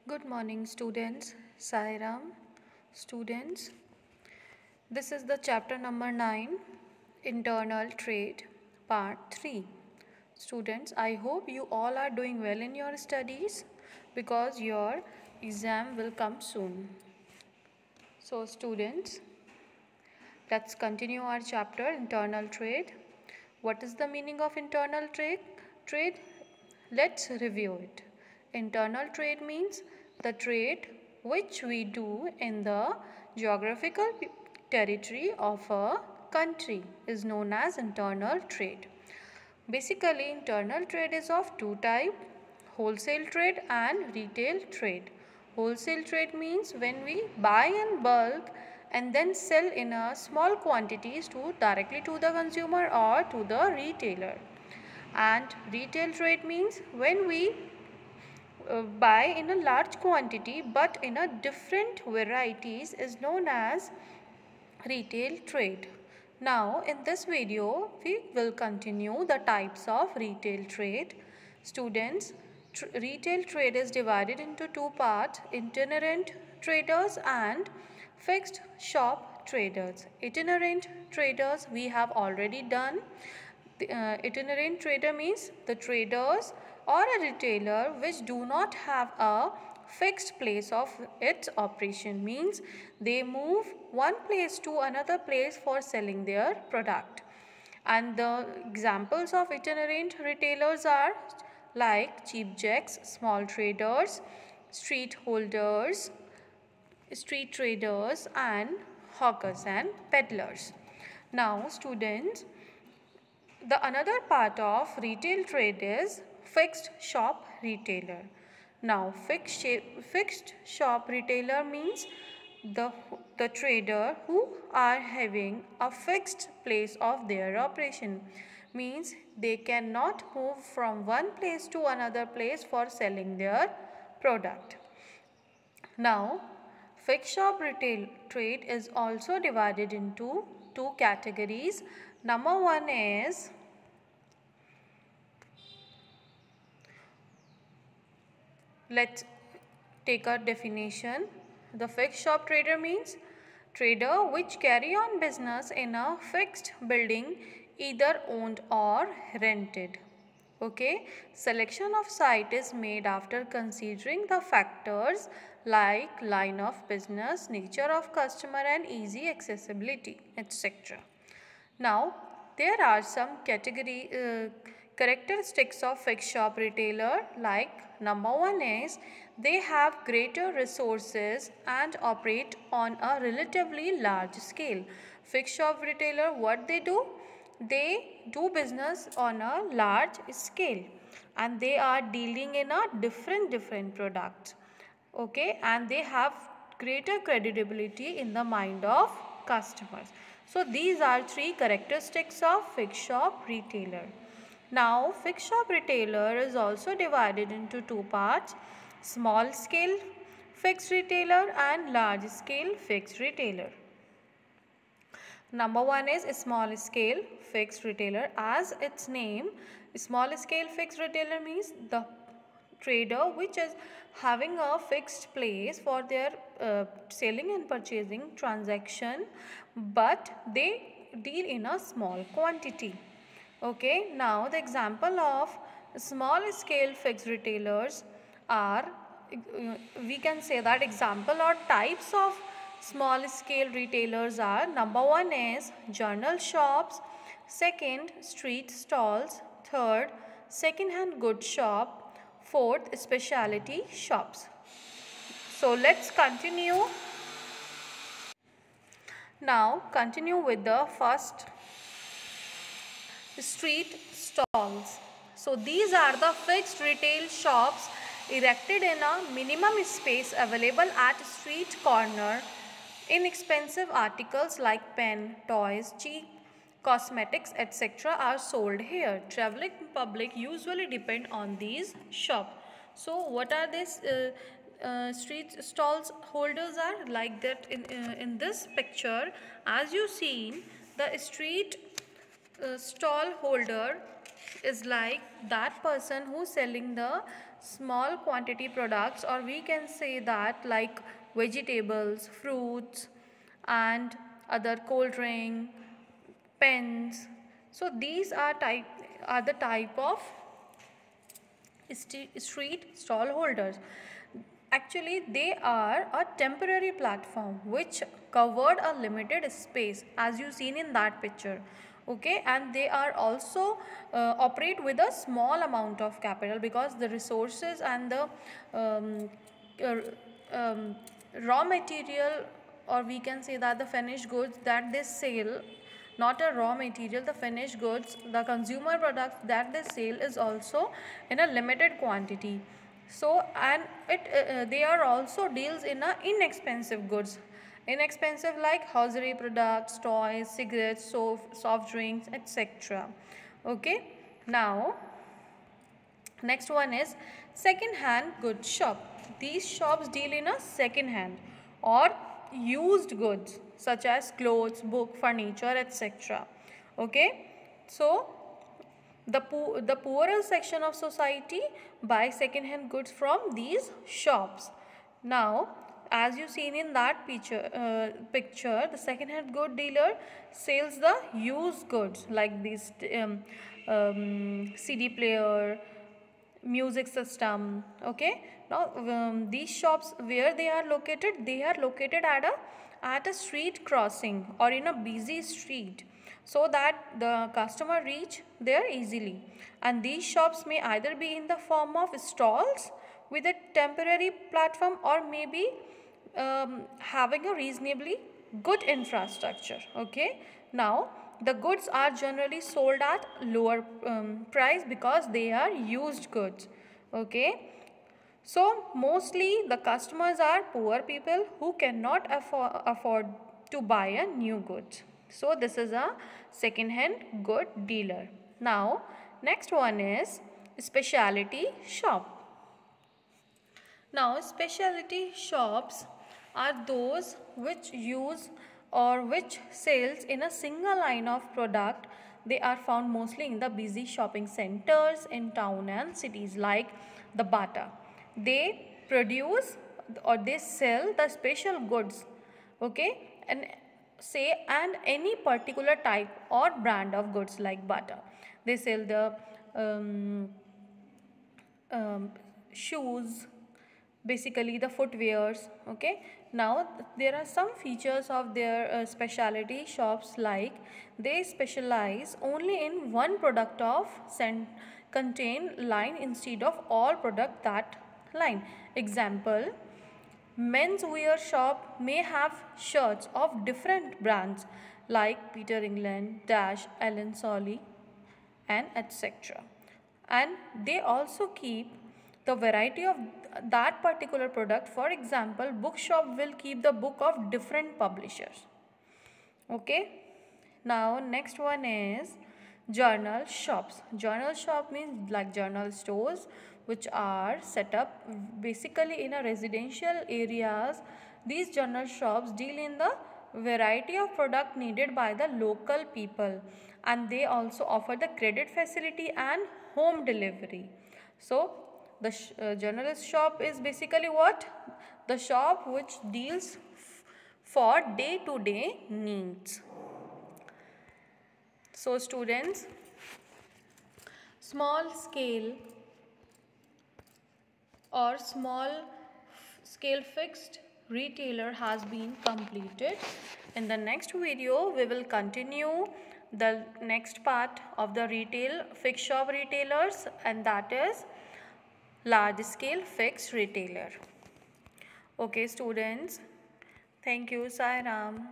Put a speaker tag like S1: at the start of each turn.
S1: Good morning, students. Sairam, students. This is the chapter number 9, Internal Trade, part 3. Students, I hope you all are doing well in your studies because your exam will come soon. So, students, let's continue our chapter, Internal Trade. What is the meaning of internal trade? Let's review it. Internal trade means the trade which we do in the geographical territory of a country is known as internal trade. Basically, internal trade is of two types, wholesale trade and retail trade. Wholesale trade means when we buy in bulk and then sell in a small quantities directly to the consumer or to the retailer. And retail trade means when we buy in a large quantity but in a different varieties is known as retail trade. Now in this video we will continue the types of retail trade. Students, retail trade is divided into two parts, itinerant traders and fixed shop traders. Itinerant traders we have already done. Itinerant trader means the traders or a retailer which do not have a fixed place of its operation, means they move one place to another place for selling their product. And the examples of itinerant retailers are like cheap jacks, small traders, street holders, street traders and hawkers and peddlers. Now students, the another part of retail trade is fixed shop retailer. Now fixed shop retailer means the trader who are having a fixed place of their operation, means they cannot move from one place to another place for selling their product. Now fixed shop retail trade is also divided into two categories. Number one is, let's take a definition. The fixed shop trader means trader which carry on business in a fixed building, either owned or rented. Okay, selection of site is made after considering the factors like line of business, nature of customer and easy accessibility, etc. Now, there are some characteristics of fixed shop retailer, like number one is they have greater resources and operate on a relatively large scale. Fixed shop retailer, what they do? They do business on a large scale and they are dealing in a different products. Okay, and they have greater credibility in the mind of customers. So these are three characteristics of fixed shop retailer. Now fixed shop retailer is also divided into two parts, small scale fixed retailer and large scale fixed retailer. Number one is small scale fixed retailer. As its name, small scale fixed retailer means the trader which is having a fixed place for their selling and purchasing transaction, but they deal in a small quantity. Okay, now the example of small scale fixed retailers are, we can say that example or types of small scale retailers are, number one is journal shops, second street stalls, third second hand goods shop, fourth specialty shops. So let's continue. Now continue with the first, street stalls. So these are the fixed retail shops erected in a minimum space available at street corner. Inexpensive articles like pen, toys, cheap cosmetics, etc. are sold here. Traveling public usually depend on these shops. So what are these street stalls holders are? Like that in this picture, as you seen, the street stall holder is like that person who's selling the small quantity products, or we can say that like vegetables, fruits, and other cold drink, pens. So these are the type of street stall holders. Actually, they are a temporary platform which covered a limited space, as you seen in that picture. Okay, and they are also operate with a small amount of capital, because the resources and the um, uh, um, raw material, or we can say that the finished goods that they sell, not a raw material, the finished goods, the consumer products that they sell is also in a limited quantity. So, and they are also deals in a inexpensive goods, inexpensive like hosiery products, toys, cigarettes, soft drinks, etc. Okay, now next one is second hand goods shop. These shops deal in a second hand or used goods such as clothes, book, furniture, etc. Okay, so the poorer section of society buy second hand goods from these shops. Now, as you seen in that picture, the second hand good dealer sells the used goods like this CD player, music system. Okay, now these shops, where they are located at a street crossing or in a busy street, so that the customer reach there easily. And these shops may either be in the form of stalls with a temporary platform, or maybe having a reasonably good infrastructure. Okay, now the goods are generally sold at lower price because they are used goods. Okay, so mostly the customers are poor people who cannot afford to buy a new goods. So this is a second hand good dealer. Now next one is specialty shop. Now, specialty shops are those which use or which sells in a single line of product. They are found mostly in the busy shopping centers in town and cities like the Bata. They produce or they sell the special goods, okay, and any particular type or brand of goods like Bata. They sell the um, shoes, basically the footwears. Okay, now there are some features of their specialty shops, like they specialize only in one product of contain line instead of all product that line. Example, men's wear shop may have shirts of different brands like Peter England, Dash, Allen Solly, and etc. And they also keep the variety of that particular product. For example, bookshop will keep the book of different publishers. Okay, now next one is journal shops. Journal shop means like journal stores which are set up basically in a residential areas. These journal shops deal in the variety of product needed by the local people, and they also offer the credit facility and home delivery. So the journalist shop is basically what? The shop which deals for day-to-day needs. So students, small scale or small scale fixed retailer has been completed. In the next video, we will continue the next part of the retail fixed shop retailers, and that is large scale fixed retailer. Okay students, thank you. Sai Ram.